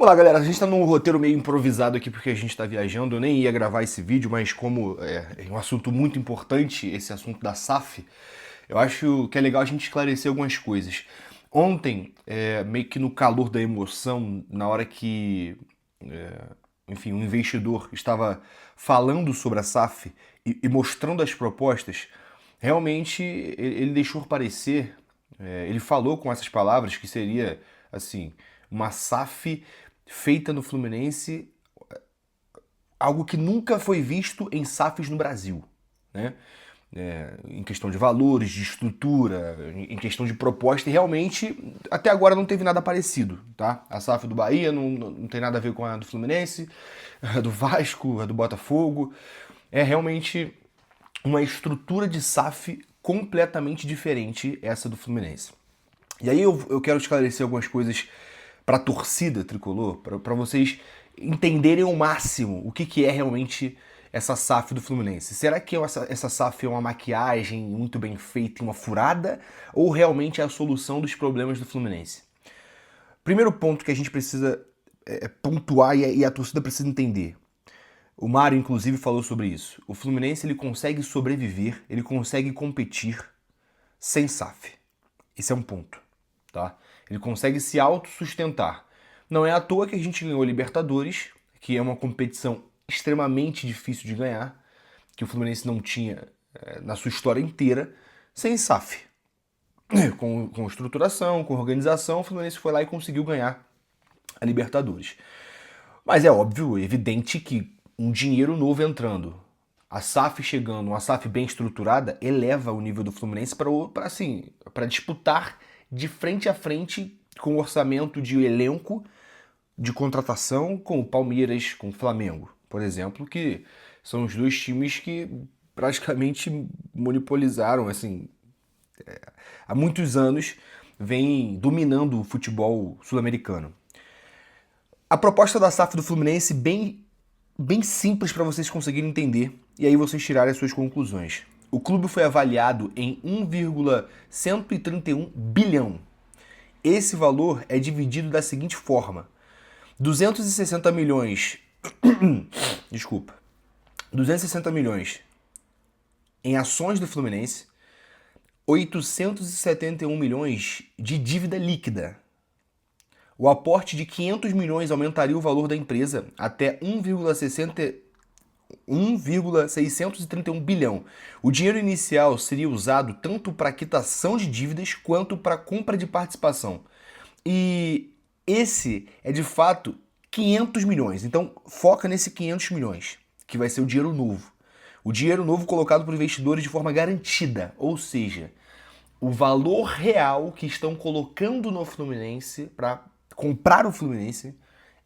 Olá, galera. A gente tá num roteiro meio improvisado aqui porque a gente tá viajando. Eu nem ia gravar esse vídeo, mas como é um assunto muito importante, esse assunto da SAF, eu acho que é legal a gente esclarecer algumas coisas. Ontem, meio que no calor da emoção, na hora que, enfim, um investidor estava falando sobre a SAF e mostrando as propostas, realmente ele deixou parecer, ele falou com essas palavras que seria, assim, uma SAF feita no Fluminense, algo que nunca foi visto em SAFs no Brasil, né? Em questão de valores, de estrutura, em questão de proposta, e realmente até agora não teve nada parecido, tá? A SAF do Bahia não tem nada a ver com a do Fluminense, a do Vasco, a do Botafogo. É realmente uma estrutura de SAF completamente diferente essa do Fluminense. E aí eu quero esclarecer algumas coisas para a torcida tricolor, para vocês entenderem ao máximo o que é realmente essa SAF do Fluminense. Será que essa SAF é uma maquiagem muito bem feita, uma furada, ou realmente é a solução dos problemas do Fluminense? Primeiro ponto que a gente precisa pontuar e a torcida precisa entender. O Mário, inclusive, falou sobre isso. O Fluminense ele consegue sobreviver, ele consegue competir sem SAF. Esse é um ponto, tá? Ele consegue se autossustentar. Não é à toa que a gente ganhou a Libertadores, que é uma competição extremamente difícil de ganhar, que o Fluminense não tinha na sua história inteira, sem SAF. Com estruturação, com organização, o Fluminense foi lá e conseguiu ganhar a Libertadores. Mas é óbvio, evidente que um dinheiro novo entrando, a SAF chegando, uma SAF bem estruturada, eleva o nível do Fluminense para disputar de frente a frente com o orçamento de elenco de contratação com o Palmeiras, com o Flamengo, por exemplo, que são os dois times que praticamente monopolizaram, assim, há muitos anos, vem dominando o futebol sul-americano. A proposta da SAF do Fluminense bem simples para vocês conseguirem entender e aí vocês tirarem as suas conclusões. O clube foi avaliado em 1,131 bilhão. Esse valor é dividido da seguinte forma: 260 milhões, desculpa, 260 milhões em ações do Fluminense, 871 milhões de dívida líquida. O aporte de 500 milhões aumentaria o valor da empresa até 1,631 bilhão. O dinheiro inicial seria usado tanto para quitação de dívidas quanto para compra de participação. E esse é de fato 500 milhões. Então foca nesse 500 milhões, que vai ser o dinheiro novo. O dinheiro novo colocado por investidores de forma garantida, ou seja, o valor real que estão colocando no Fluminense para comprar o Fluminense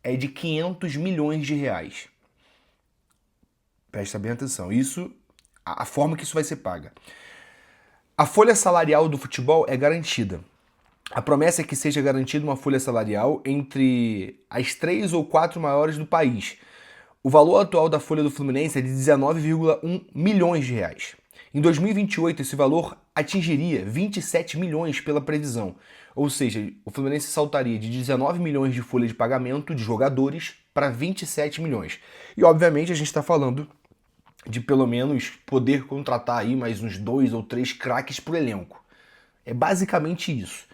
é de 500 milhões de reais. Presta bem atenção. Isso, a forma que isso vai ser paga. A folha salarial do futebol é garantida. A promessa é que seja garantida uma folha salarial entre as 3 ou 4 maiores do país. O valor atual da folha do Fluminense é de 19,1 milhões de reais. Em 2028, esse valor atingiria 27 milhões pela previsão. Ou seja, o Fluminense saltaria de 19 milhões de folha de pagamento de jogadores para 27 milhões. E, obviamente, a gente está falando de pelo menos poder contratar aí mais uns 2 ou 3 craques por elenco. É basicamente isso.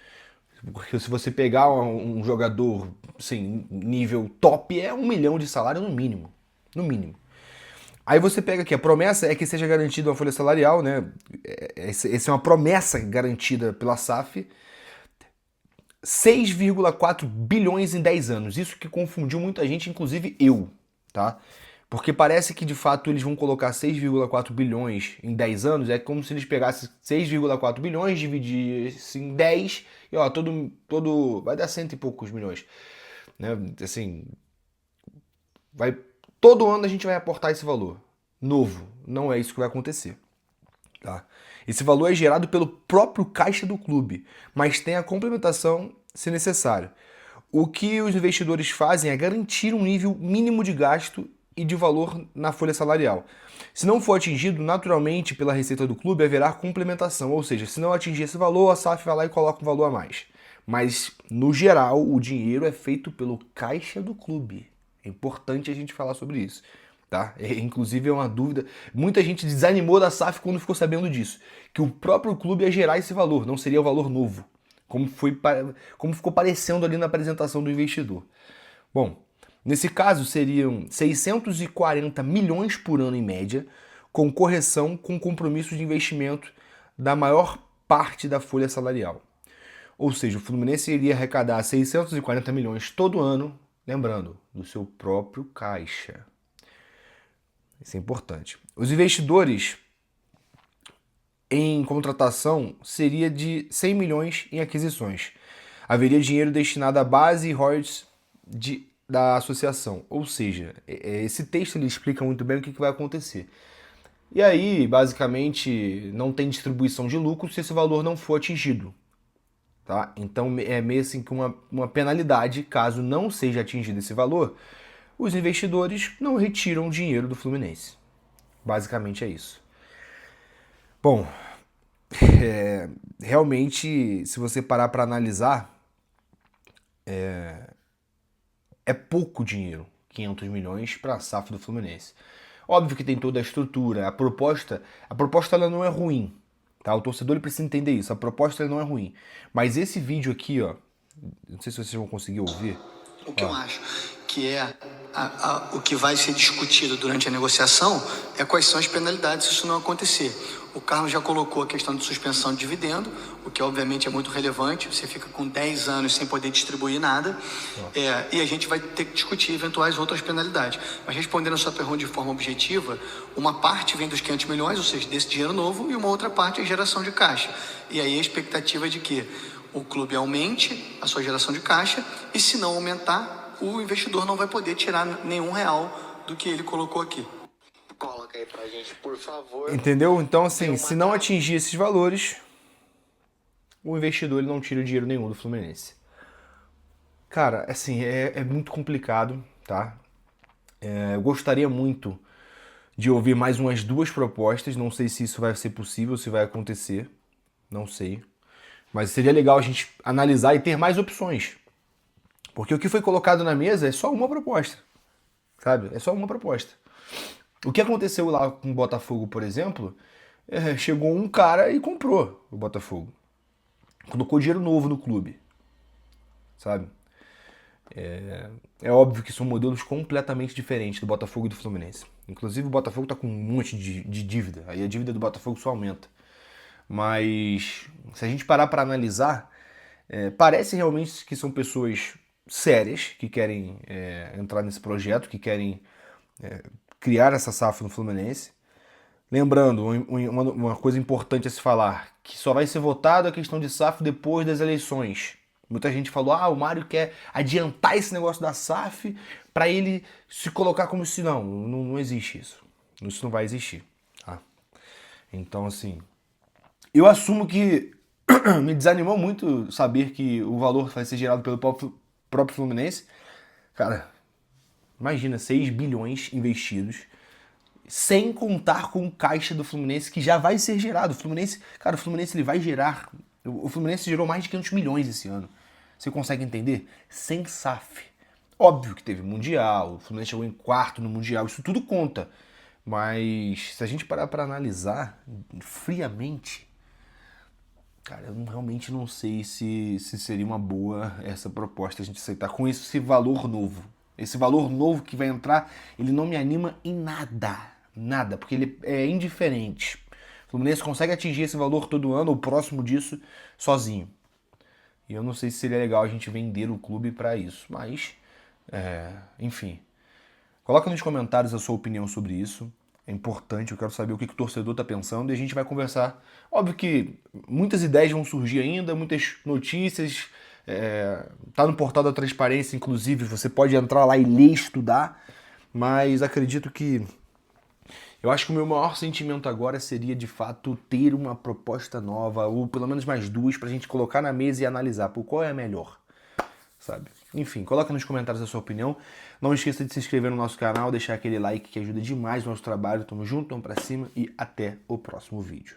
Porque se você pegar um jogador assim, nível top, é 1 milhão de salário no mínimo. No mínimo. Aí você pega aqui, a promessa é que seja garantida uma folha salarial, né? Essa é uma promessa garantida pela SAF. 6,4 bilhões em 10 anos. Isso que confundiu muita gente, inclusive eu, tá? Porque parece que de fato eles vão colocar 6,4 bilhões em 10 anos, é como se eles pegassem 6,4 bilhões, dividissem em 10 e ó, todo vai dar cento e poucos milhões, né? Assim, todo ano a gente vai aportar esse valor novo. Não é isso que vai acontecer, tá? Esse valor é gerado pelo próprio caixa do clube, mas tem a complementação se necessário. O que os investidores fazem é garantir um nível mínimo de gasto e de valor na folha salarial. Se não for atingido, naturalmente, pela receita do clube, haverá complementação, ou seja, se não atingir esse valor, a SAF vai lá e coloca um valor a mais. Mas, no geral, o dinheiro é feito pelo caixa do clube. É importante a gente falar sobre isso. Tá? Inclusive é uma dúvida. Muita gente desanimou da SAF quando ficou sabendo disso. Que o próprio clube ia gerar esse valor, não seria o valor novo. Como ficou parecendo ali na apresentação do investidor. Bom, nesse caso seriam 640 milhões por ano em média, com correção com compromisso de investimento da maior parte da folha salarial. Ou seja, o Fluminense iria arrecadar 640 milhões todo ano, lembrando, do seu próprio caixa. Isso é importante. Os investidores em contratação seria de 100 milhões em aquisições. Haveria dinheiro destinado à base e royalties da associação. Ou seja, esse texto ele explica muito bem o que vai acontecer. E aí, basicamente, não tem distribuição de lucro se esse valor não for atingido. Tá? Então é meio assim que uma penalidade, caso não seja atingido esse valor, os investidores não retiram o dinheiro do Fluminense. Basicamente é isso. Bom, realmente, se você parar para analisar, é pouco dinheiro, 500 milhões para a SAF do Fluminense. Óbvio que tem toda a estrutura, a proposta ela não é ruim, tá? O torcedor ele precisa entender isso, a proposta ela não é ruim. Mas esse vídeo aqui, ó, não sei se vocês vão conseguir ouvir. O que eu acho que é o que vai ser discutido durante a negociação é quais são as penalidades se isso não acontecer. O Carlos já colocou a questão de suspensão de dividendo, o que obviamente é muito relevante. Você fica com 10 anos sem poder distribuir nada, e a gente vai ter que discutir eventuais outras penalidades. Mas respondendo a sua pergunta de forma objetiva, uma parte vem dos 500 milhões, ou seja, desse dinheiro novo, e uma outra parte é geração de caixa. E aí a expectativa é de que o clube aumente a sua geração de caixa, e se não aumentar, o investidor não vai poder tirar nenhum real do que ele colocou aqui. Coloca aí pra gente, por favor. Entendeu? Então, assim, se não atingir esses valores, o investidor ele não tira dinheiro nenhum do Fluminense. Cara, assim, é muito complicado, tá? Eu gostaria muito de ouvir mais umas 2 propostas. Não sei se isso vai ser possível, se vai acontecer. Não sei. Mas seria legal a gente analisar e ter mais opções. Porque o que foi colocado na mesa é só uma proposta. Sabe? É só uma proposta. O que aconteceu lá com o Botafogo, por exemplo, chegou um cara e comprou o Botafogo. Colocou dinheiro novo no clube. Sabe? É óbvio que são modelos completamente diferentes do Botafogo e do Fluminense. Inclusive o Botafogo tá com um monte de dívida. Aí a dívida do Botafogo só aumenta. Mas se a gente parar para analisar, parece realmente que são pessoas sérias que querem entrar nesse projeto, que querem criar essa SAF no Fluminense. Lembrando, uma coisa importante a se falar, que só vai ser votado a questão de SAF depois das eleições. Muita gente falou, o Mário quer adiantar esse negócio da SAF para ele se colocar como se não existe isso. Isso não vai existir. Tá? Então, assim, eu assumo que me desanimou muito saber que o valor vai ser gerado pelo próprio Fluminense. Cara, imagina, 6 bilhões investidos, sem contar com o caixa do Fluminense que já vai ser gerado. O Fluminense ele vai gerar... O Fluminense gerou mais de 500 milhões esse ano. Você consegue entender? Sem SAF. Óbvio que teve Mundial, o Fluminense chegou em quarto no Mundial, isso tudo conta. Mas se a gente parar para analisar friamente, cara, eu realmente não sei se seria uma boa essa proposta a gente aceitar com esse valor novo. Esse valor novo que vai entrar, ele não me anima em nada. Nada, porque ele é indiferente. O Fluminense consegue atingir esse valor todo ano, ou próximo disso, sozinho. E eu não sei se seria legal a gente vender o clube para isso. Mas, enfim. Coloca nos comentários a sua opinião sobre isso. É importante, eu quero saber o que o torcedor está pensando e a gente vai conversar. Óbvio que muitas ideias vão surgir ainda, muitas notícias. Tá no portal da transparência, inclusive, você pode entrar lá e ler, estudar. Mas acredito que... Eu acho que o meu maior sentimento agora seria, de fato, ter uma proposta nova, ou pelo menos mais 2, pra gente colocar na mesa e analisar por qual é a melhor, sabe? Enfim, coloca nos comentários a sua opinião. Não esqueça de se inscrever no nosso canal, deixar aquele like que ajuda demais o nosso trabalho. Tamo junto, tamo pra cima e até o próximo vídeo.